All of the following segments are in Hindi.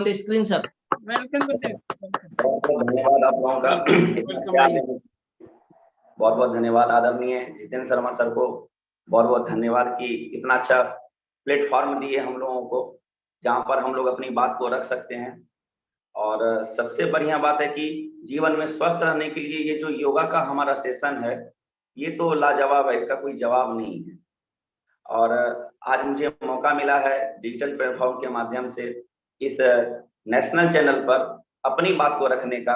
the screen, sir. वेलकम धन्यवाद आप लोगों का। बहुत बहुत धन्यवाद आदरणीय जितेंद्र शर्मा सर को, बहुत बहुत धन्यवाद कि इतना अच्छा प्लेटफॉर्म दिए हम लोगों को जहां पर हम लोग अपनी बात को रख सकते हैं। और सबसे बढ़िया बात है कि जीवन में स्वस्थ रहने के लिए ये जो योगा का हमारा सेशन है ये तो लाजवाब है, इसका कोई जवाब नहीं है। और आज मुझे मौका मिला है डिजिटल प्लेटफॉर्म के माध्यम से इस नेशनल चैनल पर अपनी बात को रखने का,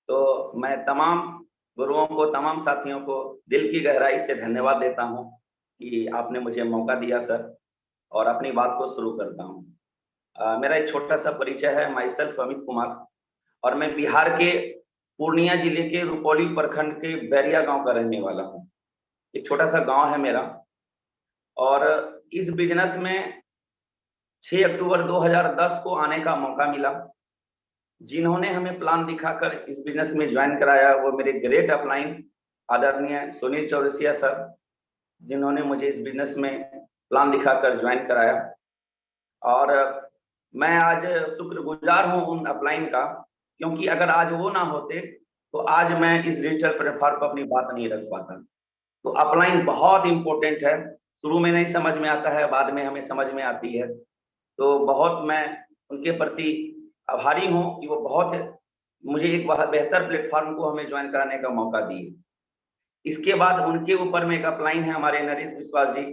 तो मैं तमाम गुरुओं को, तमाम साथियों को दिल की गहराई से धन्यवाद देता हूं कि आपने मुझे मौका दिया सर। और अपनी बात को शुरू करता हूं। मेरा एक छोटा सा परिचय है, माई सेल्फ अमित कुमार, और मैं बिहार के पूर्णिया जिले के रुपौली प्रखंड के बैरिया गांव का रहने वाला हूं। एक छोटा सा गांव है मेरा, और इस बिजनेस में 6 अक्टूबर 2010 को आने का मौका मिला। जिन्होंने हमें प्लान दिखाकर इस बिजनेस में ज्वाइन कराया वो मेरे ग्रेट अपलाइन आदरणीय सुनील चौरसिया सर, जिन्होंने मुझे इस बिजनेस में प्लान दिखाकर ज्वाइन कराया। और मैं आज शुक्रगुजार हूं उन अपलाइन का, क्योंकि अगर आज वो ना होते तो आज मैं इस डिजिटल प्लेटफॉर्म पर अपनी बात नहीं रख पाता। तो अपलाइन बहुत इंपॉर्टेंट है, शुरू में नहीं समझ में आता है, बाद में हमें समझ में आती है। तो बहुत मैं उनके प्रति आभारी हूं कि वो बहुत मुझे एक बेहतर प्लेटफॉर्म को हमें ज्वाइन कराने का मौका दिए। इसके बाद उनके ऊपर में एक अपलाइन है हमारे नरेश विश्वास जी,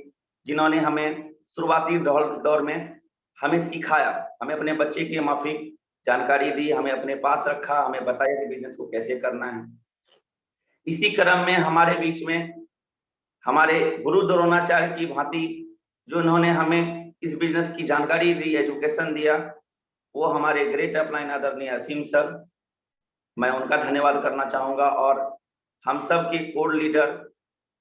जिन्होंने हमें शुरुआती दौर में हमें सिखाया, हमें अपने बच्चे की माफिक जानकारी दी, हमें अपने पास रखा, हमें बताया कि बिजनेस को कैसे करना है। इसी क्रम में हमारे बीच में हमारे गुरु द्रोणाचार्य की भांति जो उन्होंने हमें इस बिजनेस की जानकारी दी, एजुकेशन दिया, वो हमारे ग्रेट अपलाइन आदरणीय असीम सर, मैं उनका धन्यवाद करना चाहूंगा। और हम सब के कोर लीडर,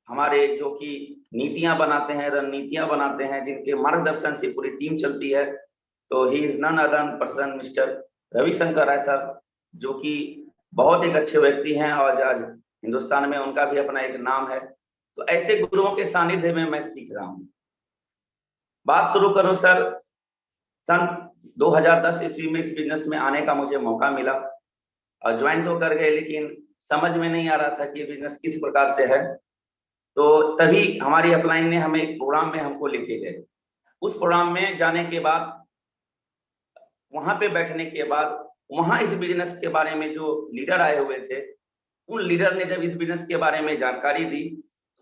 हमारे जो कि नीतियां बनाते हैं, रणनीतियां बनाते हैं, जिनके मार्गदर्शन से पूरी टीम चलती है, तो he is none other person mister Ravishankar Rai sir, जो कि बहुत एक अच्छे व्यक्ति हैं और आज हिंदुस्तान में उनका भी अपना एक नाम है। तो ऐसे गुरुओं के सानिध्य में मैं सीख रहा हूँ। बात शुरू करूं सर, सन 2010 ईस्वी में इस बिजनेस में आने का मुझे मौका मिला और ज्वाइन तो कर गए, लेकिन समझ में नहीं आ रहा था कि ये बिजनेस किस प्रकार से है। तो तभी हमारी अपलाइन ने हमें एक प्रोग्राम में हमको लेके गए। उस प्रोग्राम में जाने के बाद, वहां पे बैठने के बाद, वहां इस बिजनेस के बारे में जो लीडर आए हुए थे, उन लीडर ने जब इस बिजनेस के बारे में जानकारी दी,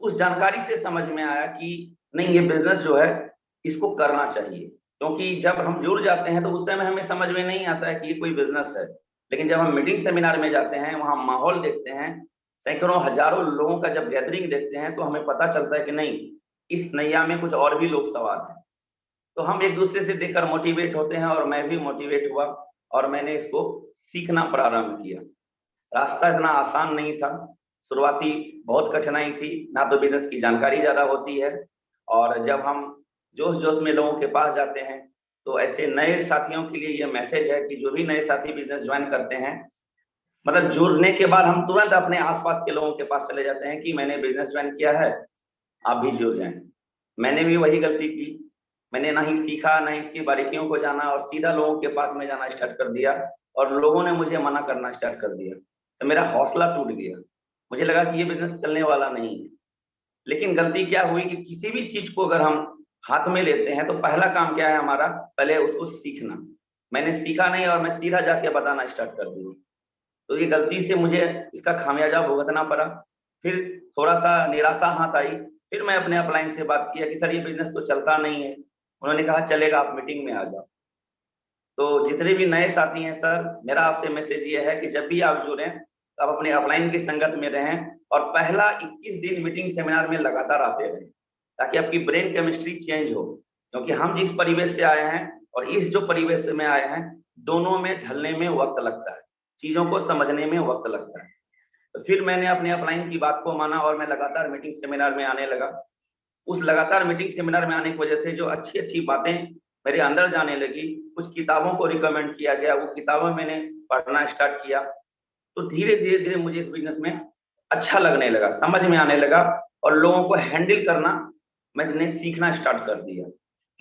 उस जानकारी से समझ में आया कि नहीं, ये बिजनेस जो है इसको करना चाहिए। क्योंकि जब हम जुड़ जाते हैं तो उस समय हमें समझ में नहीं आता है कि ये कोई बिजनेस है, लेकिन जब हम मीटिंग सेमिनार में जाते हैं, वहां माहौल देखते हैं, सैकड़ों हजारों लोगों का जब गैदरिंग देखते हैं, तो हमें पता चलता है कि नहीं, इस नैया में कुछ और भी लोग सवार हैं। तो हम एक दूसरे से देखकर मोटिवेट होते हैं, और मैं भी मोटिवेट हुआ और मैंने इसको सीखना प्रारंभ किया। रास्ता इतना आसान नहीं था, शुरुआती बहुत कठिनाई थी, ना तो बिजनेस की जानकारी ज्यादा होती है, और जब हम जोश जोश में लोगों के पास जाते हैं, तो ऐसे नए साथियों के लिए ये मैसेज है कि जो भी नए साथी बिजनेस ज्वाइन करते हैं, मतलब जुड़ने के बाद हम तुरंत अपने आसपास के लोगों के पास चले जाते हैं कि मैंने बिजनेस ज्वाइन किया है, आप भी जुड़ जाएं। मैंने भी वही गलती की, मैंने ना ही सीखा, ना इसकी बारीकियों को जाना, और सीधा लोगों के पास में जाना स्टार्ट कर दिया, और लोगों ने मुझे मना करना स्टार्ट कर दिया। तो मेरा हौसला टूट गया, मुझे लगा कि ये बिजनेस चलने वाला नहीं है। लेकिन गलती क्या हुई कि किसी भी चीज को अगर हम हाथ में लेते हैं तो पहला काम क्या है हमारा, पहले उसको सीखना। मैंने सीखा नहीं और मैं सीधा जाके बताना स्टार्ट कर दिया। तो ये गलती से मुझे इसका खामियाजा भुगतना पड़ा। फिर थोड़ा सा निराशा हाथ आई, फिर मैं अपने अपलाइन से बात किया कि सर ये बिजनेस तो चलता नहीं है। उन्होंने कहा चलेगा, आप मीटिंग में आ जाओ। तो जितने भी नए साथी हैं सर, मेरा आपसे मैसेज ये है कि जब भी आप जुड़े तो आप अपने अपलाइन की संगत में रहें, और पहला 21 दिन मीटिंग सेमिनार में लगातार आते रहें, ताकि आपकी ब्रेन केमिस्ट्री चेंज हो। क्योंकि हम जिस परिवेश से आए हैं और इस जो परिवेश में आए हैं, दोनों में ढलने में वक्त लगता है, चीजों को समझने में वक्त लगता है। तो फिर मैंने अपने अपलाइन की बात को माना और मैं लगातार मीटिंग सेमिनार में आने लगा। उस लगातार मीटिंग सेमिनार में आने की वजह से जो अच्छी अच्छी बातें मेरे अंदर जाने लगी, कुछ किताबों को रिकमेंड किया गया, वो किताबें मैंने पढ़ना स्टार्ट किया। तो धीरे धीरे धीरे मुझे इस बिजनेस में अच्छा लगने लगा, समझ में आने लगा, और लोगों को हैंडल करना मैंने सीखना स्टार्ट कर दिया।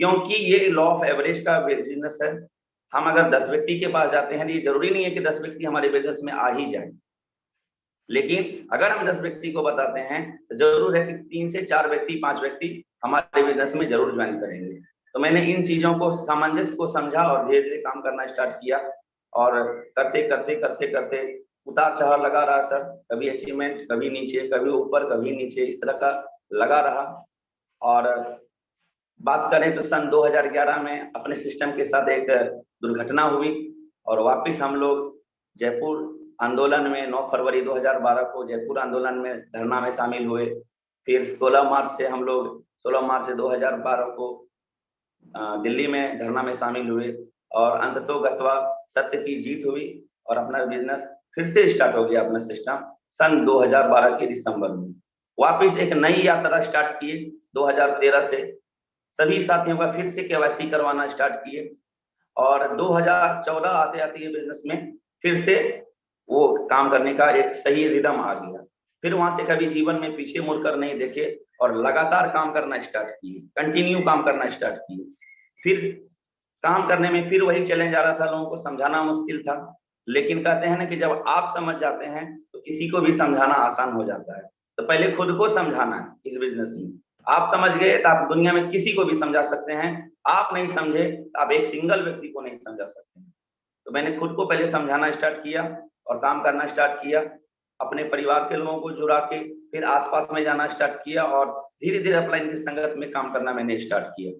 क्योंकि ये लॉ ऑफ एवरेज का बिजनेस है, हम अगर 10 व्यक्ति के पास जाते हैं, ये जरूरी नहीं है कि 10 व्यक्ति हमारे बिजनेस में आ ही जाए, लेकिन अगर हम 10 व्यक्ति को बताते हैं तो जरूर है कि 3 से 4 व्यक्ति, 5 व्यक्ति हमारे बिजनेस में जरूर ज्वाइन करेंगे। तो मैंने इन चीजों को, सामंजस्य को समझा और धीरे धीरे काम करना स्टार्ट किया, और करते करते करते करते उतार चढ़ाव लगा रहा सर, कभी अचीवमेंट, कभी नीचे, कभी ऊपर, कभी नीचे, इस तरह का लगा रहा। और बात करें तो सन 2011 में अपने सिस्टम के साथ एक दुर्घटना हुई, और वापस हम लोग जयपुर आंदोलन में 9 फरवरी 2012 को जयपुर आंदोलन में धरना में शामिल हुए। फिर 16 मार्च से हम लोग 16 मार्च 2012 को दिल्ली में धरना में शामिल हुए, और अंततोगत्वा सत्य की जीत हुई और अपना बिजनेस फिर से स्टार्ट हो गया। अपना सिस्टम सन 2012 के दिसंबर में वापस एक नई यात्रा स्टार्ट किए। 2013 से सभी साथियों का फिर से केवाईसी करवाना स्टार्ट किए, और 2014 आते आते ये बिजनेस में फिर से वो काम करने का एक सही रिदम आ गया। फिर वहां से कभी जीवन में पीछे मुड़कर नहीं देखे और लगातार काम करना स्टार्ट किए, कंटिन्यू काम करना स्टार्ट किए। फिर काम करने में फिर वही चैलेंज आ रहा था, लोगों को समझाना मुश्किल था, लेकिन कहते हैं ना कि जब आप समझ जाते हैं तो किसी को भी समझाना आसान हो जाता है। तो पहले खुद को समझाना है इस बिजनेस में। आप समझ गए तो आप दुनिया में किसी को भी समझा सकते हैं, आप नहीं समझे तो आप एक सिंगल व्यक्ति को नहीं समझा सकते हैं। तो मैंने खुद को पहले समझाना स्टार्ट किया और काम करना स्टार्ट किया, अपने परिवार के लोगों को जुड़ा के फिर आसपास में जाना स्टार्ट किया, और धीरे धीरे अपलाइन की संगत में काम करना मैंने स्टार्ट किया।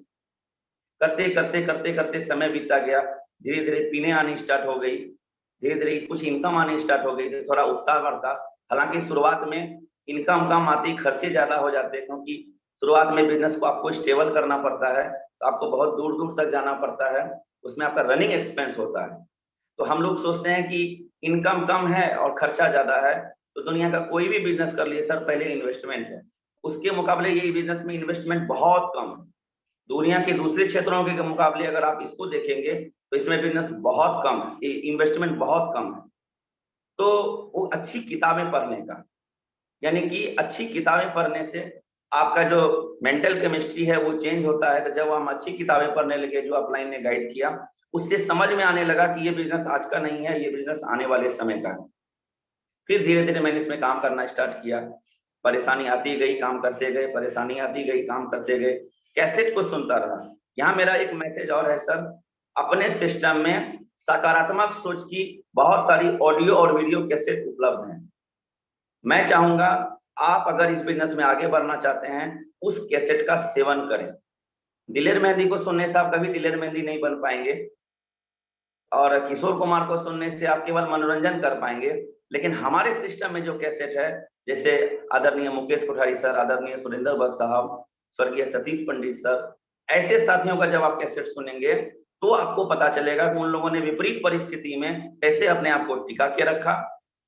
करते करते करते करते समय बीता गया, धीरे धीरे पीने आनी स्टार्ट हो गई, धीरे धीरे कुछ इनकम आनी स्टार्ट हो गई, तो थोड़ा उत्साह बढ़ता। हालांकि शुरुआत में इनकम कम आती, खर्चे ज्यादा हो जाते, क्योंकि शुरुआत में बिजनेस को आपको स्टेबल करना पड़ता है, तो आपको बहुत दूर दूर तक जाना पड़ता है, उसमें आपका रनिंग एक्सपेंस होता है। तो हम लोग सोचते हैं कि इनकम कम है और खर्चा ज्यादा है, तो दुनिया का कोई भी बिजनेस कर लिए सर, पहले इन्वेस्टमेंट है, उसके मुकाबले ये बिजनेस में इन्वेस्टमेंट बहुत कम है। दुनिया के दूसरे क्षेत्रों के मुकाबले अगर आप इसको देखेंगे तो इसमें बिजनेस बहुत कम है, इन्वेस्टमेंट बहुत कम है। तो वो अच्छी किताबें पढ़ने का, यानी कि अच्छी किताबें पढ़ने से आपका जो मेंटल केमिस्ट्री है वो चेंज होता है। तो जब हम अच्छी किताबें पढ़ने लगे, जो अपलाइन ने गाइड किया, उससे समझ में आने लगा कि ये बिजनेस आज का नहीं है, ये बिजनेस आने वाले समय का है। फिर धीरे धीरे मैंने इसमें काम करना स्टार्ट किया, परेशानी आती गई, काम करते गए, परेशानी आती गई, काम करते गए, कैसेट को सुनता रहा। यहाँ मेरा एक मैसेज और है सर, अपने सिस्टम में सकारात्मक सोच की बहुत सारी ऑडियो और वीडियो कैसेट उपलब्ध हैं। मैं चाहूंगा आप अगर इस बिजनेस में आगे बढ़ना चाहते हैं, उस कैसेट का सेवन करें। दिलेर मेहंदी को सुनने से आप कभी दिलेर मेहंदी नहीं बन पाएंगे, और किशोर कुमार को सुनने से आप केवल मनोरंजन कर पाएंगे। लेकिन हमारे सिस्टम में जो कैसेट है, जैसे आदरणीय मुकेश कोठारी सर, आदरणीय सुरेंद्र भट्ट साहब, स्वर्गीय सतीश पंडित सर, ऐसे साथियों का जब आप कैसेट सुनेंगे तो आपको पता चलेगा कि उन लोगों ने विपरीत परिस्थिति में कैसे अपने आप को टिका के रखा,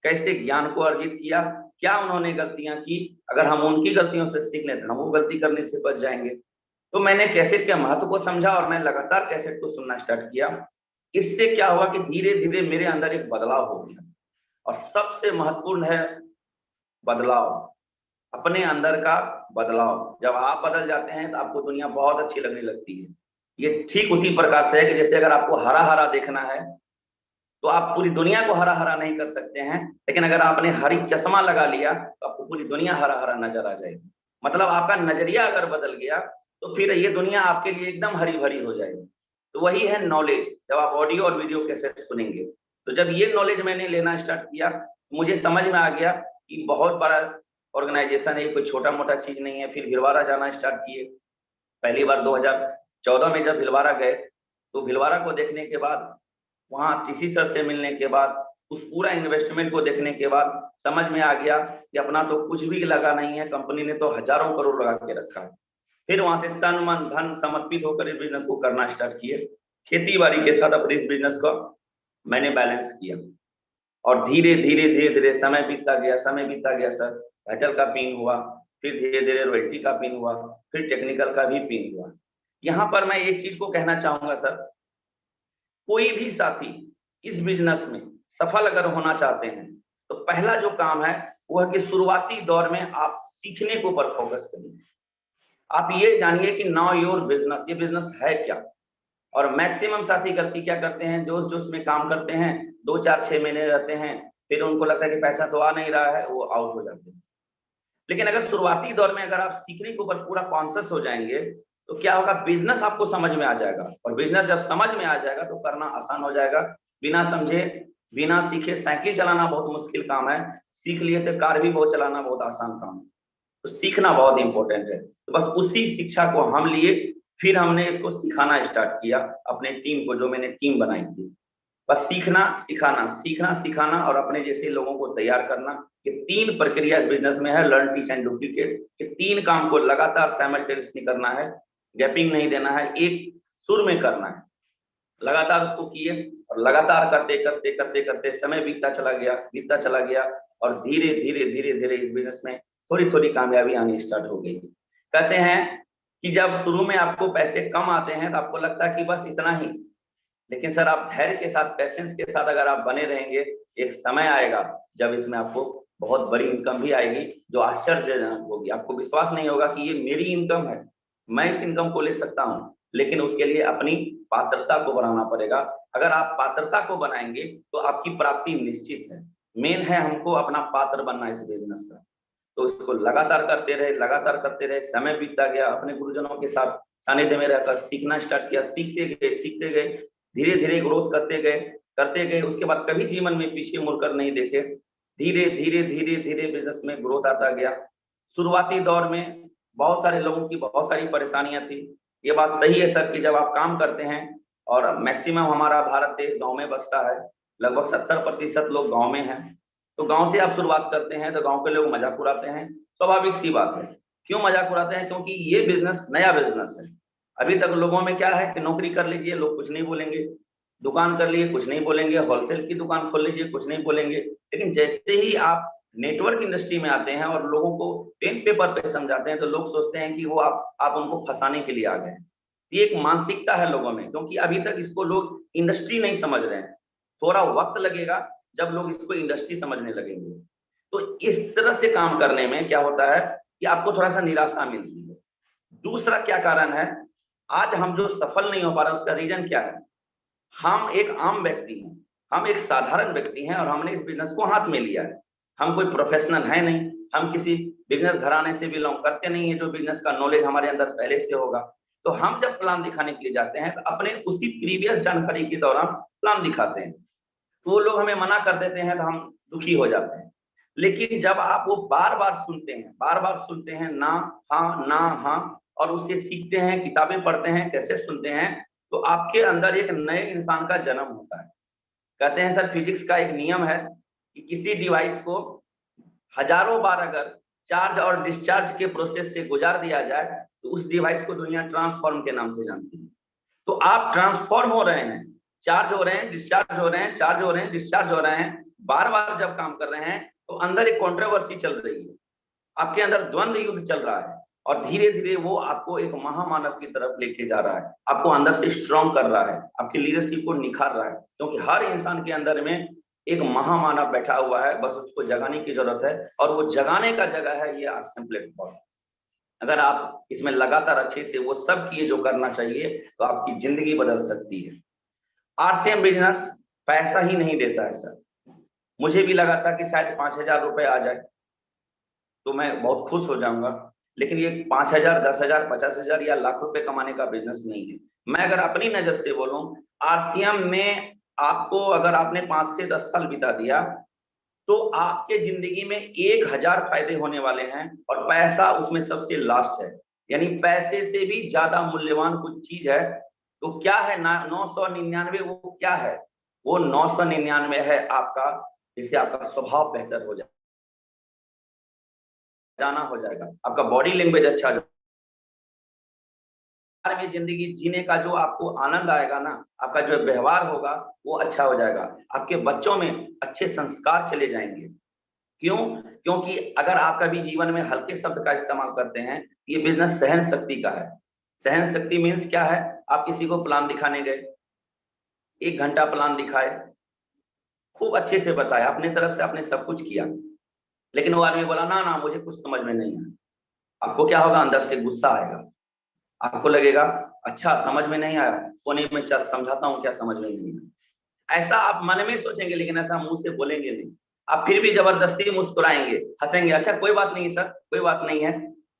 कैसे ज्ञान को अर्जित किया, क्या उन्होंने गलतियां की। अगर हम उनकी गलतियों से सीख लें तो हम वो गलती करने से बच जाएंगे। तो मैंने कैसेट के महत्व को समझा और मैं लगातार कैसेट को सुनना स्टार्ट किया। इससे क्या हुआ कि धीरे धीरे मेरे अंदर एक बदलाव हो गया, और सबसे महत्वपूर्ण है बदलाव, अपने अंदर का बदलाव। जब आप बदल जाते हैं तो आपको दुनिया बहुत अच्छी लगने लगती है। ये ठीक उसी प्रकार से है कि जैसे अगर आपको हरा हरा देखना है तो आप पूरी दुनिया को हरा हरा नहीं कर सकते हैं, लेकिन अगर आपने हरी चश्मा लगा लिया तो आपको पूरी दुनिया हरा हरा नजर आ जाएगी। मतलब आपका नजरिया अगर बदल गया तो फिर ये दुनिया आपके लिए एकदम हरी भरी हो जाएगी। तो वही है नॉलेज। जब आप ऑडियो और वीडियो कैसेट सुनेंगे, तो जब ये नॉलेज मैंने लेना स्टार्ट किया, मुझे समझ में आ गया कि बहुत बड़ा ऑर्गेनाइजेशन है, कोई छोटा मोटा चीज नहीं है। फिर भिलवाड़ा जाना स्टार्ट किए। पहली बार 2014 में जब भिलवाड़ा गए, तो भिलवाड़ा को देखने के बाद, वहां टीसी सर से मिलने के बाद, उस पूरा इन्वेस्टमेंट को देखने के बाद समझ में आ गया कि अपना तो कुछ भी लगा नहीं है, कंपनी ने तो हजारों करोड़ लगा के रखा है। फिर वहां से तन मन धन समर्पित होकर इस बिजनेस को करना स्टार्ट किए। खेती बाड़ी के साथ अपने इस बिजनेस को मैंने बैलेंस किया, और धीरे धीरे धीरे धीरे समय बीतता गया, समय बीतता गया सर। घटल का पिन हुआ, फिर धीरे धीरे रॉयल्टी का पिन हुआ, फिर टेक्निकल का भी पिन हुआ। यहाँ पर मैं एक चीज को कहना चाहूंगा सर, कोई भी साथी इस बिजनेस में सफल अगर होना चाहते हैं तो पहला जो काम है वो है कि शुरुआती दौर में आप सीखने के ऊपर फोकस करिए। आप ये जानिए कि नाउ योर बिजनेस, ये बिजनेस है क्या। और मैक्सिमम साथी गलती क्या करते हैं, जोश जोश में काम करते हैं, 2 4 6 महीने रहते हैं, फिर उनको लगता है कि पैसा तो आ नहीं रहा है, वो आउट हो जाते हैं। लेकिन अगर शुरुआती दौर में अगर आप सीखने के ऊपर पूरा कॉन्शियस हो जाएंगे तो क्या होगा, बिजनेस आपको समझ में आ जाएगा, और बिजनेस जब समझ में आ जाएगा तो करना आसान हो जाएगा। बिना समझे बिना सीखे साइकिल चलाना बहुत मुश्किल काम है, सीख लिए तो कार भी बहुत चलाना बहुत आसान काम है। तो सीखना बहुत इंपॉर्टेंट है। तो बस उसी शिक्षा को हम लिए, फिर हमने इसको सिखाना स्टार्ट किया अपने टीम को, जो मैंने टीम बनाई थी। बस सीखना सिखाना, सीखना सिखाना और अपने जैसे लोगों को तैयार करना, ये 3 प्रक्रिया इस बिजनेस में है, लर्न टीच एंड डुप्लीकेट। ये 3 काम को लगातार साइमल्टेनियसली करना है, गैपिंग नहीं देना है, एक सुर में करना है। लगातार उसको किए और लगातार करते करते करते करते समय बीतता चला गया और धीरे धीरे धीरे धीरे इस बिजनेस में थोड़ी थोड़ी कामयाबी आनी स्टार्ट हो गई। कहते हैं कि जब शुरू में आपको पैसे कम आते हैं तो आपको लगता है कि बस इतना ही, लेकिन सर आप धैर्य के साथ, पैसेंस के साथ अगर आप बने रहेंगे, एक समय आएगा जब इसमें आपको बहुत बड़ी इनकम भी आएगी, जो आश्चर्यजनक होगी। आपको विश्वास नहीं होगा कि ये मेरी इनकम है, मैं इस इनकम को ले सकता हूँ, लेकिन उसके लिए अपनी पात्रता को बनाना पड़ेगा। अगर आप पात्रता को बनाएंगे तो आपकी प्राप्ति निश्चित है। मेन है हमको अपना पात्र बनना इस बिजनेस का। तो इसको लगातार करते रहे, लगातार करते रहे, समय बीतता गया, अपने गुरुजनों के साथ सानिध्य में रहकर सीखना स्टार्ट किया, सीखते गए, धीरे धीरे ग्रोथ करते गए। उसके बाद कभी जीवन में पीछे मुड़कर नहीं देखे, धीरे धीरे धीरे धीरे बिजनेस में ग्रोथ आता गया। शुरुआती दौर में बहुत सारे लोगों की बहुत सारी परेशानियां थी। ये बात सही है सर कि जब आप काम करते हैं, और मैक्सिमम हमारा भारत देश गांव में बसता है, लगभग 70% लोग गांव में हैं, तो गांव से आप शुरुआत करते हैं तो गांव के लोग मजाक उड़ाते हैं, स्वाभाविक सी बात है। क्यों मजाक उड़ाते हैं? क्योंकि ये बिजनेस नया बिजनेस है। अभी तक लोगों में क्या है कि नौकरी कर लीजिए, लोग कुछ नहीं बोलेंगे, दुकान कर लिए कुछ नहीं बोलेंगे, होलसेल की दुकान खोल लीजिए कुछ नहीं बोलेंगे। लेकिन जैसे ही आप नेटवर्क इंडस्ट्री में आते हैं और लोगों को पेन पेपर पे समझाते हैं, तो लोग सोचते हैं कि वो आप उनको फंसाने के लिए आ गए हैं। ये एक मानसिकता है लोगों में, क्योंकि अभी तक इसको लोग इंडस्ट्री नहीं समझ रहे हैं। थोड़ा वक्त लगेगा जब लोग इसको इंडस्ट्री समझने लगेंगे। तो इस तरह से काम करने में क्या होता है कि आपको थोड़ा सा निराशा मिलती है। दूसरा क्या कारण है, आज हम जो सफल नहीं हो पा रहे, उसका रीजन क्या है? हम एक आम व्यक्ति हैं, हम एक साधारण व्यक्ति हैं, और हमने इस बिजनेस को हाथ में लिया है। हम कोई प्रोफेशनल है नहीं, हम किसी बिजनेस घराने से बिलोंग करते नहीं है जो बिजनेस का नॉलेज हमारे अंदर पहले से होगा। तो हम जब प्लान दिखाने के लिए जाते हैं तो अपने उसी प्रीवियस जानकारी के दौरान प्लान दिखाते हैं, तो वो लोग हमें मना कर देते हैं तो हम दुखी हो जाते हैं। लेकिन जब आप वो बार बार सुनते हैं ना हाँ ना हाँ, और उससे सीखते हैं, किताबें पढ़ते हैं, कैसे सुनते हैं, तो आपके अंदर एक नए इंसान का जन्म होता है। कहते हैं सर, फिजिक्स का एक नियम है कि किसी डिवाइस को हजारों बार अगर चार्ज और डिस्चार्ज के प्रोसेस से गुजार दिया जाए तो उस डिवाइस को दुनिया ट्रांसफॉर्म के नाम से जानती है। तो आप ट्रांसफॉर्म हो रहे हैं, चार्ज हो रहे हैं, डिस्चार्ज हो रहे हैं, चार्ज हो रहे हैं, डिस्चार्ज हो रहे हैं, बार बार जब काम कर रहे हैं तो अंदर एक कंट्रोवर्सी चल रही है, आपके अंदर द्वंद्व युद्ध चल रहा है, और धीरे धीरे वो आपको एक महामानव की तरफ लेके जा रहा है, आपको अंदर से स्ट्रॉन्ग कर रहा है, आपकी लीडरशिप को निखार रहा है। क्योंकि हर इंसान के अंदर में एक महामानव बैठा हुआ है, बस उसको जगाने की जरूरत है, और वो जगाने का जगह है ये आरसीएम प्लेटफॉर्म। अगर आप इसमें लगातार अच्छे से वो सब किए जो करना चाहिए तो आपकी जिंदगी बदल सकती है। आरसीएम बिजनेस पैसा ही नहीं देता है सर। मुझे भी लगा था कि शायद 5,000 रुपए आ जाए तो मैं बहुत खुश हो जाऊंगा, लेकिन ये 5,000, 10,000, 50,000 या लाख रुपए कमाने का बिजनेस नहीं है। मैं अगर अपनी नजर से बोलूं, आरसीएम में आपको अगर आपने 5 से 10 साल बिता दिया तो आपके जिंदगी में 1,000 फायदे होने वाले हैं, और पैसा उसमें सबसे लास्ट है। यानी पैसे से भी ज्यादा मूल्यवान कुछ चीज है तो क्या है ना, 999, वो क्या है? वो 999 है आपका, जिससे आपका स्वभाव बेहतर हो जाएगा, आपका बॉडी लैंग्वेज अच्छा हो में जिंदगी जीने का जो आपको आनंद आएगा ना, आपका जो व्यवहार होगा वो अच्छा हो जाएगा, आपके बच्चों में अच्छे संस्कार चले जाएंगे। क्यों? क्योंकि अगर आप कभी जीवन में हल्के शब्द का इस्तेमाल करते हैं, ये बिजनेस सहन शक्ति का है। सहन शक्ति मीन्स क्या है? आप किसी को प्लान दिखाने गए, 1 घंटा प्लान दिखाए, खूब अच्छे से बताया, अपने तरफ से आपने सब कुछ किया, लेकिन वो आदमी बोला ना ना मुझे कुछ समझ में नहीं आया। आपको क्या होगा? अंदर से गुस्सा आएगा, आपको लगेगा अच्छा समझ में नहीं आया, कोने में चल समझाता हूँ, क्या समझ में नहीं है। ऐसा आप मन में सोचेंगे, लेकिन ऐसा मुंह से बोलेंगे नहीं। आप फिर भी जबरदस्ती मुस्कुराएंगे, हंसेंगे, अच्छा कोई बात नहीं सर, कोई बात नहीं है,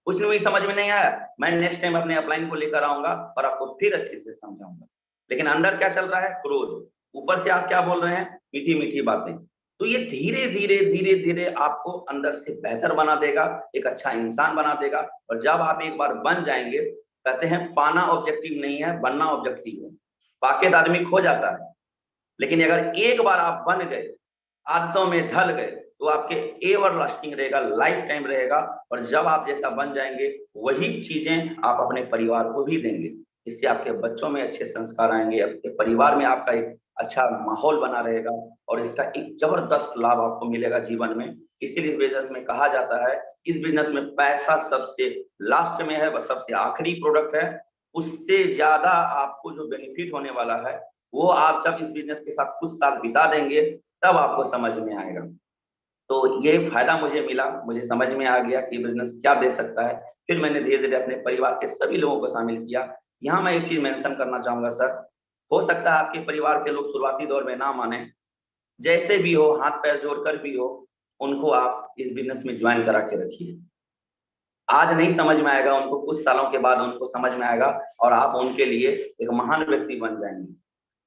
कुछ भी समझ में नहीं आया, मैं नेक्स्ट टाइम अपने अपलाइन को लेकर आऊंगा और आपको फिर अच्छे से समझाऊंगा। लेकिन अंदर क्या चल रहा है? क्रोध। ऊपर से आप क्या बोल रहे हैं? मीठी मीठी बातें। तो ये धीरे धीरे धीरे धीरे आपको अंदर से बेहतर बना देगा, एक अच्छा इंसान बना देगा। और जब आप एक बार बन जाएंगे, कहते हैं पाना ऑब्जेक्टिव नहीं है, बनना ऑब्जेक्टिव है। बाकी आदमी खो जाता है, लेकिन अगर एक बार आप बन गए, आदतों में ढल गए, तो आपके एवर लास्टिंग रहेगा, लाइफ टाइम रहेगा। और जब आप जैसा बन जाएंगे, वही चीजें आप अपने परिवार को भी देंगे। इससे आपके बच्चों में अच्छे संस्कार आएंगे, आपके परिवार में आपका एक अच्छा माहौल बना रहेगा, और इसका एक जबरदस्त लाभ आपको मिलेगा जीवन में। इसीलिए बिजनेस में कहा जाता है, इस बिजनेस में पैसा सबसे लास्ट में है, वह सबसे आखिरी प्रोडक्ट है। उससे ज्यादा आपको जो बेनिफिट होने वाला है, वो आप जब इस बिजनेस के साथ कुछ साल बिता देंगे, तब आपको समझ में आएगा। तो ये फायदा मुझे मिला, मुझे समझ में आ गया कि बिजनेस क्या दे सकता है। फिर मैंने धीरे धीरे अपने परिवार के सभी लोगों को शामिल किया। यहाँ मैं एक चीज मेंशन करना चाहूंगा सर, हो सकता है आपके परिवार के लोग शुरुआती दौर में ना माने, जैसे भी हो, हाथ पैर जोड़कर भी हो, उनको आप इस बिजनेस में ज्वाइन करा के रखिए। आज नहीं समझ में आएगा उनको, कुछ सालों के बाद उनको समझ में आएगा, और आप उनके लिए एक महान व्यक्ति बन जाएंगे।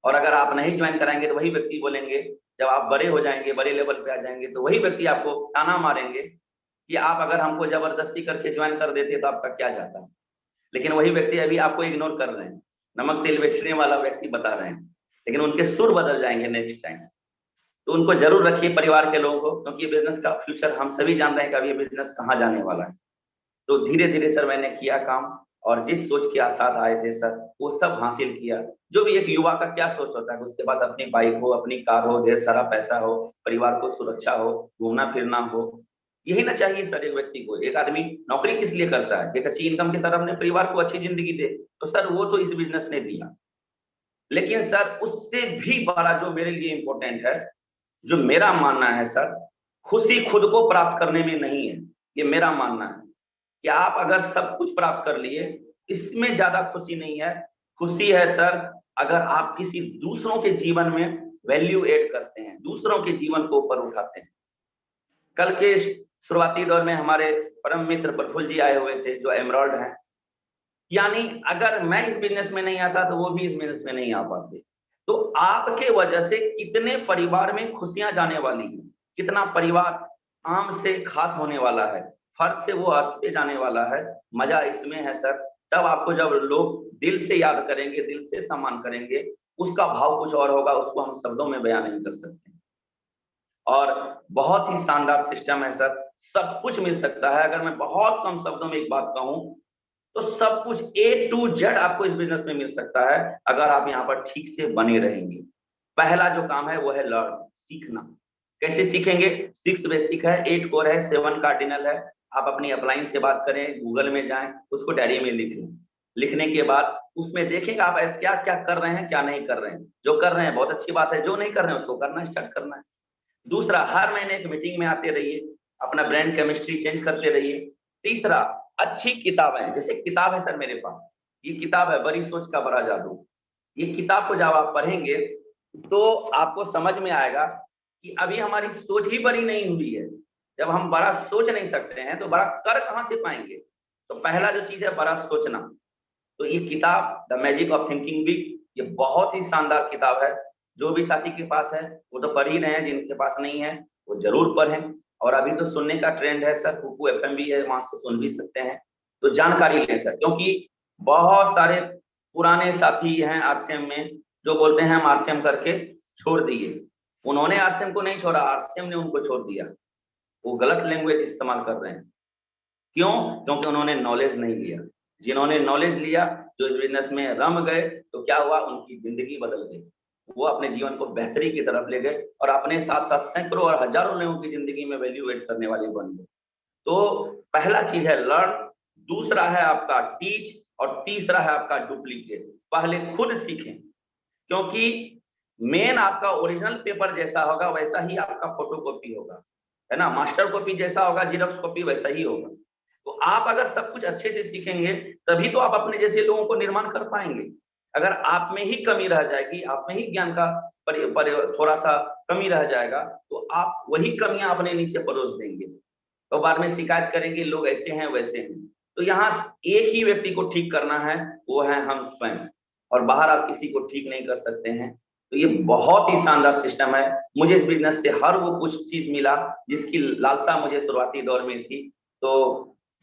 और अगर आप नहीं ज्वाइन कराएंगे, तो वही व्यक्ति बोलेंगे, जब आप बड़े हो जाएंगे, बड़े लेवल पे आ जाएंगे, तो वही व्यक्ति आपको ताना मारेंगे कि आप अगर हमको जबरदस्ती करके ज्वाइन कर देते तो आपका क्या जाता। लेकिन वही व्यक्ति अभी आपको इग्नोर कर रहे हैं, नमक तेल बेचने वाला व्यक्ति बता रहे हैं, लेकिन उनके सुर बदल जाएंगे नेक्स्ट टाइम। तो उनको जरूर रखिए परिवार के लोगों को, क्योंकि बिजनेस का फ्यूचर हम सभी जान रहे हैं कि अभी ये बिजनेस कहाँ जाने वाला है। तो धीरे धीरे सर मैंने किया काम, और जिस सोच के साथ आए थे सर, वो सब हासिल किया। जो भी एक युवा का क्या सोच होता है, उसके पास अपनी बाइक हो, अपनी कार हो, ढेर सारा पैसा हो, परिवार को सुरक्षा हो, घूमना फिरना हो, यही ना चाहिए सर एक व्यक्ति को। एक आदमी नौकरी किस लिए करता है? एक अच्छी इनकम के साथ अपने परिवार को अच्छी जिंदगी दे। तो सर वो तो इस बिजनेस ने दिया, लेकिन सर उससे भी बड़ा जो मेरे लिए इंपॉर्टेंट है, जो मेरा मानना है सर, खुशी खुद को प्राप्त करने में नहीं है। ये मेरा मानना है कि आप अगर सब कुछ प्राप्त कर लिए, इसमें ज्यादा खुशी नहीं है। खुशी है सर, अगर आप किसी दूसरों के जीवन में वैल्यू ऐड करते हैं, दूसरों के जीवन को ऊपर उठाते हैं। कल के शुरुआती दौर में हमारे परम मित्र प्रफुल्ल जी आए हुए थे, जो एमरॉल्ड हैं। यानी अगर मैं इस बिजनेस में नहीं आता, तो वो भी इस बिजनेस में नहीं आ पाते। तो आपके वजह से कितने परिवार में खुशियां जाने वाली हैं, कितना परिवार आम से खास होने वाला है, फर्श से वो अर्श पे जाने वाला है। मजा इसमें है सर, तब आपको जब लोग दिल से याद करेंगे, दिल से सम्मान करेंगे, उसका भाव कुछ और होगा, उसको हम शब्दों में बयान नहीं कर सकते। और बहुत ही शानदार सिस्टम है सर, सब कुछ मिल सकता है। अगर मैं बहुत कम शब्दों में एक बात कहूं, तो सब कुछ A to Z आपको इस बिजनेस में मिल सकता है, अगर आप यहाँ पर ठीक से बने रहेंगे। पहला जो काम है वो है लर्न, सीखना। कैसे सीखेंगे? 6 बेसिक है, 8 कोर है, 7 कार्डिनल है। आप अपनी अपलाइन से बात करें, गूगल में जाएं, उसको डायरी में लिख लें। लिखने के बाद उसमें देखेंगे आप क्या क्या कर रहे हैं, क्या नहीं कर रहे हैं। जो कर रहे हैं बहुत अच्छी बात है, जो नहीं कर रहे हैं उसको करना स्टार्ट करना है। दूसरा, हर महीने एक मीटिंग में आते रहिए, अपना ब्रांड केमिस्ट्री चेंज करते रहिए। तीसरा, अच्छी किताबें, जैसे किताब है सर मेरे पास, ये किताब है बड़ी सोच का बड़ा जादू। ये किताब को जब आप पढ़ेंगे, तो आपको समझ में आएगा कि अभी हमारी सोच ही बड़ी नहीं हुई है। जब हम बड़ा सोच नहीं सकते हैं, तो बड़ा कर कहां से पाएंगे? तो पहला जो चीज है, बड़ा सोचना। तो ये किताब the magic of thinking big, ये बहुत ही शानदार किताब है। जो भी साथी के पास है वो तो पढ़ ही रहे हैं, जिनके पास नहीं है वो जरूर पढ़ें। और अभी तो सुनने का ट्रेंड है सर, कुकू FM भी है, वहां से सुन भी सकते हैं। तो जानकारी लें सर, क्योंकि बहुत सारे पुराने साथी हैं RCM में, जो बोलते हैं हम RCM करके छोड़ दिए। उन्होंने RCM को नहीं छोड़ा, RCM ने उनको छोड़ दिया। वो गलत लैंग्वेज इस्तेमाल कर रहे हैं। क्यों? क्योंकि उन्होंने नॉलेज नहीं लिया। जिन्होंने नॉलेज लिया, जो इस बिजनेस में रम गए, तो क्या हुआ, उनकी जिंदगी बदल गई। वो अपने जीवन को बेहतरी की तरफ ले गए, और अपने साथ साथ सैकड़ों और हजारों लोगों की जिंदगी में वैल्यू एड करने वाले बन गए। तो पहला चीज है लर्न, दूसरा है आपका टीच, और तीसरा है आपका डुप्लीकेट। पहले खुद सीखें, क्योंकि मेन आपका ओरिजिनल पेपर जैसा होगा, वैसा ही आपका फोटोकॉपी होगा, है ना। मास्टर कॉपी जैसा होगा, जीरोक्स कॉपी वैसा ही होगा। तो आप अगर सब कुछ अच्छे से सीखेंगे, तभी तो आप अपने जैसे लोगों को निर्माण कर पाएंगे। अगर आप में ही कमी रह जाएगी, आप में ही ज्ञान का थोड़ा सा कमी रह जाएगा, तो आप वही कमियां अपने नीचे परोस देंगे, तो बाद में शिकायत करेंगे लोग ऐसे हैं वैसे हैं। तो यहाँ एक ही व्यक्ति को ठीक करना है, वो है हम स्वयं, और बाहर आप किसी को ठीक नहीं कर सकते हैं। तो ये बहुत ही शानदार सिस्टम है। मुझे इस बिजनेस से हर वो कुछ चीज मिला जिसकी लालसा मुझे शुरुआती दौर में थी। तो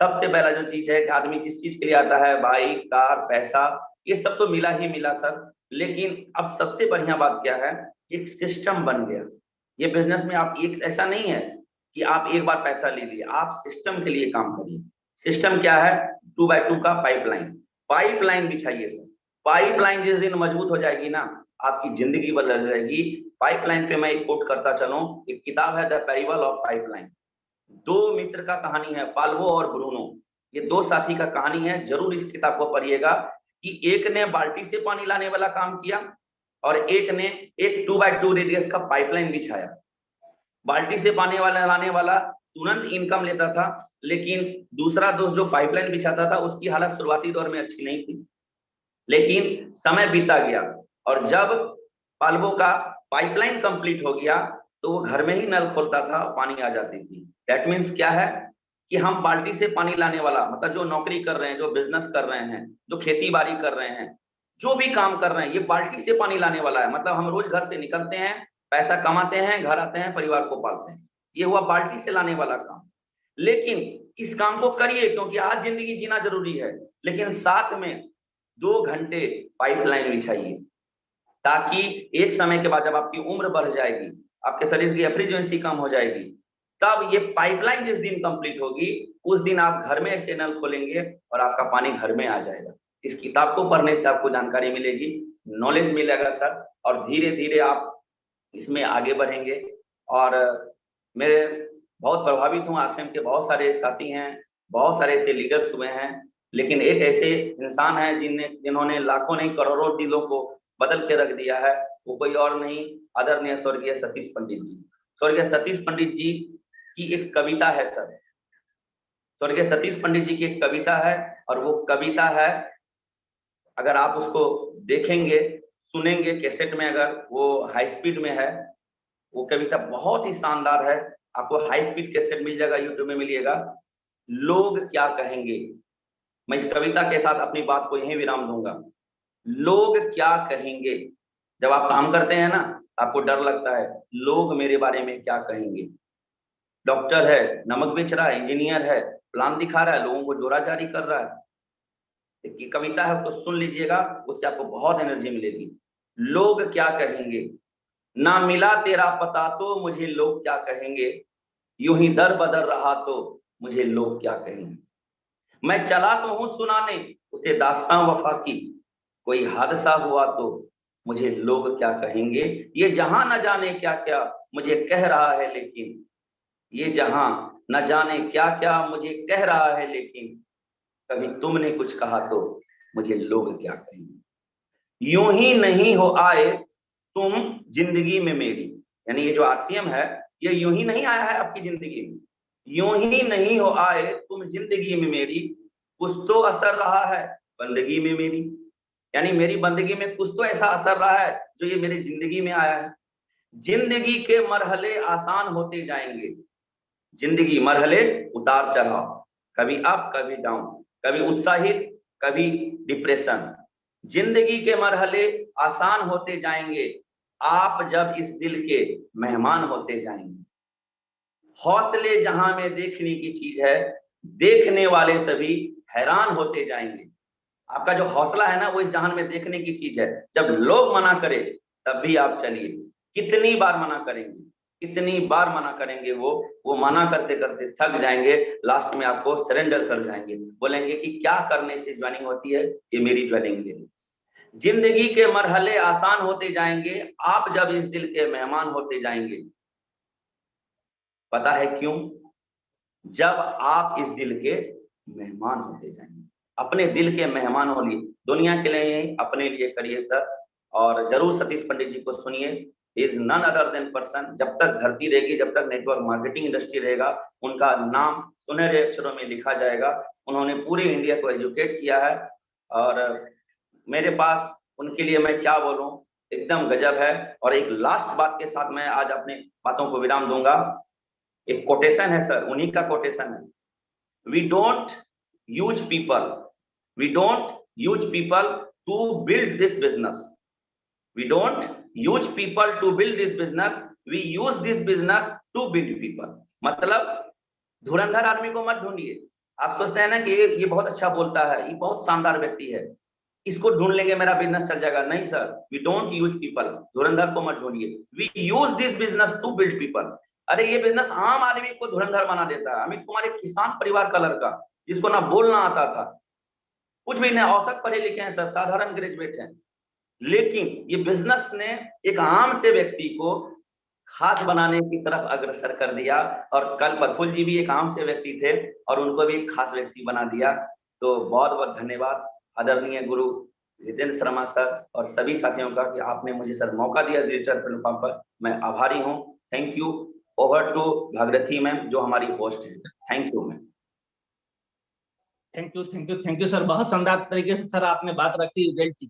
सबसे पहला जो चीज है कि आदमी जिस चीज के लिए आता है, बाइक, कार, पैसा, ये सब तो मिला ही मिला सर। लेकिन अब सबसे बढ़िया बात क्या है, एक सिस्टम बन गया। ये बिजनेस में आप एक ऐसा नहीं है कि आप एक बार पैसा ले लिए, आप सिस्टम के लिए काम करिए। सिस्टम क्या है? 2x2 का पाइपलाइन, पाइपलाइन बिछाइए सर। पाइपलाइन जिस दिन मजबूत हो जाएगी ना, आपकी जिंदगी बदल जाएगी। पाइपलाइन पे मैं एक कोट करता चलूं, एक किताब है द पेरिबल ऑफ पाइपलाइन। दो मित्र का कहानी है, पाल्वो और ब्रूनो, ये दो साथी का कहानी है। जरूर इस किताब को पढ़िएगा कि एक ने बाल्टी से पानी लाने वाला काम किया और एक ने एक 2x2 रेडियस का पाइपलाइन बिछाया। बाल्टी से पानी वाला लाने वाला तुरंत इनकम लेता था, लेकिन दूसरा दोस्त जो पाइपलाइन बिछाता था उसकी हालत शुरुआती दौर में अच्छी नहीं थी। लेकिन समय बीता गया और जब पाल्वो का पाइपलाइन कंप्लीट हो गया तो वो घर में ही नल खोलता था, पानी आ जाती थी। दैट मीन्स क्या है कि हम बाल्टी से पानी लाने वाला, मतलब जो नौकरी कर रहे हैं, जो बिजनेस कर रहे हैं, जो खेती बाड़ी कर रहे हैं, जो भी काम कर रहे हैं, ये बाल्टी से पानी लाने वाला है। मतलब हम रोज घर से निकलते हैं, पैसा कमाते हैं, घर आते हैं, परिवार को पालते हैं, ये हुआ बाल्टी से लाने वाला काम। लेकिन इस काम को करिए क्योंकि आज जिंदगी जीना जरूरी है, लेकिन साथ में 2 घंटे पाइपलाइन बिछाइए, ताकि एक समय के बाद जब आपकी उम्र बढ़ जाएगी, आपके शरीर की एफिशिएंसी कम हो जाएगी, तब ये पाइपलाइन जिस दिन कंप्लीट होगी उस दिन आप घर में ऐसे नल खोलेंगे और आपका पानी घर में आ जाएगा। इस किताब को पढ़ने से आपको जानकारी मिलेगी, नॉलेज मिलेगा सर, और धीरे धीरे आप इसमें आगे बढ़ेंगे। और मेरे बहुत प्रभावित हूँ, आरसीएम के बहुत सारे साथी हैं, बहुत सारे ऐसे लीडर्स हुए हैं, लेकिन एक ऐसे इंसान है जिन्होंने लाखों नहीं करोड़ों दिलों को बदल के रख दिया है, वो कोई और नहीं, आदरणीय स्वर्गीय सतीश पंडित जी। स्वर्गीय सतीश पंडित जी की एक कविता है सर, स्वर्गीय सतीश पंडित जी की एक कविता है, और वो कविता है, अगर आप उसको देखेंगे, सुनेंगे कैसेट में, अगर वो हाई स्पीड में है, वो कविता बहुत ही शानदार है। आपको हाई स्पीड कैसेट मिल जाएगा, यूट्यूब में मिलिएगा। लोग क्या कहेंगे, मैं इस कविता के साथ अपनी बात को यहीं विराम दूंगा। लोग क्या कहेंगे, जब आप काम करते हैं ना, आपको डर लगता है लोग मेरे बारे में क्या कहेंगे। डॉक्टर है, नमक बेच रहा है, इंजीनियर है, प्लान दिखा रहा है, लोगों को जोरा जारी कर रहा है। एक कविता है, उसको सुन लीजिएगा, उससे आपको बहुत एनर्जी मिलेगी। लोग क्या कहेंगे, ना मिला तेरा पता तो मुझे लोग क्या कहेंगे, यूं ही दर बदर रहा तो मुझे लोग क्या कहेंगे। मैं चला तो हूं सुनाने उसे दास्तां वफा की, कोई हादसा हुआ तो मुझे लोग क्या कहेंगे। ये जहां न जाने क्या क्या मुझे कह रहा है, लेकिन ये जहां न जाने क्या क्या मुझे कह रहा है, लेकिन कभी तुमने कुछ कहा तो मुझे लोग क्या कहेंगे। यूं ही नहीं हो आए तुम जिंदगी में मेरी, यानी ये जो आरसीएम है, ये यूं ही नहीं आया है आपकी जिंदगी में। यूं ही नहीं हो आए तुम जिंदगी में मेरी, कुछ तो असर रहा है बंदगी में मेरी, यानी मेरी बंदगी में कुछ तो ऐसा असर रहा है जो ये मेरी जिंदगी में आया है। जिंदगी के मरहले आसान होते जाएंगे, जिंदगी मरहले उतार चढ़ाव, कभी अप कभी डाउन, कभी उत्साहित कभी डिप्रेशन। जिंदगी के मरहले आसान होते जाएंगे, आप जब इस दिल के मेहमान होते जाएंगे। हौसले जहां में देखने की चीज है, देखने वाले सभी हैरान होते जाएंगे। आपका जो हौसला है ना, वो इस जहान में देखने की चीज है। जब लोग मना करे तब भी आप चलिए। कितनी बार मना करेंगे, कितनी बार मना करेंगे, वो मना करते करते थक जाएंगे, लास्ट में आपको सरेंडर कर जाएंगे, बोलेंगे कि क्या करने से ज्वाइनिंग होती है, ये मेरी ज्वाइनिंग ले ली। जिंदगी के मरहले आसान होते जाएंगे, आप जब इस दिल के मेहमान होते जाएंगे। पता है क्यों? जब आप इस दिल के मेहमान होते जाएंगे, अपने दिल के मेहमान होलिए, दुनिया के लिए नहीं, अपने लिए करिए सर। और जरूर सतीश पंडित जी को सुनिए, is none other than person. जब तक धरती रहेगी, जब तक नेटवर्क मार्केटिंग इंडस्ट्री रहेगा, उनका नाम सुनहरे अक्षरों में लिखा जाएगा। उन्होंने पूरे इंडिया को एजुकेट किया है, और मेरे पास उनके लिए मैं क्या बोलूं, एकदम गजब है। और एक लास्ट बात के साथ मैं आज अपने बातों को विराम दूंगा। एक कोटेशन है सर, उन्हीं का कोटेशन है, we don't use people, we don't use people to build this business, we don't use people to build this business, we use this business to build people. मतलब धुरंधर आदमी को मत ढूंढिए। आप सोचते हैं ना कि ये बहुत अच्छा बोलता है, ये बहुत शानदार व्यक्ति है, इसको ढूंढ लेंगे मेरा बिजनेस चल जाएगा। नहीं sir, we don't use people, धुरंधर को मत ढूंढिए, we use this business to build people. अरे ये बिजनेस आम आदमी को धुरंधर बना देता है। अमित कुमार एक किसान परिवार का लड़का, जिसको ना बोलना आता था, कुछ भी नहीं, औसत पढ़े लिखे हैं सर, साधारण ग्रेजुएट हैं, लेकिन ये बिजनेस ने एक आम से व्यक्ति को खास बनाने की तरफ अग्रसर कर दिया। और कल प्रफुल्ल जी भी एक आम से व्यक्ति थे और उनको भी एक खास व्यक्ति बना दिया। तो बहुत बहुत धन्यवाद आदरणीय गुरु जितेंद्र शर्मा सर और सभी साथियों का कि आपने मुझे सर मौका दिया डिजिटल प्लेटफॉर्म पर। मैं आभारी हूँ। Thank you. Over to Bhagirathi ma'am जो हमारी होस्ट है। Thank you ma'am. Thank you sir, बहुत शानदार तरीके से सर आपने बात रखी।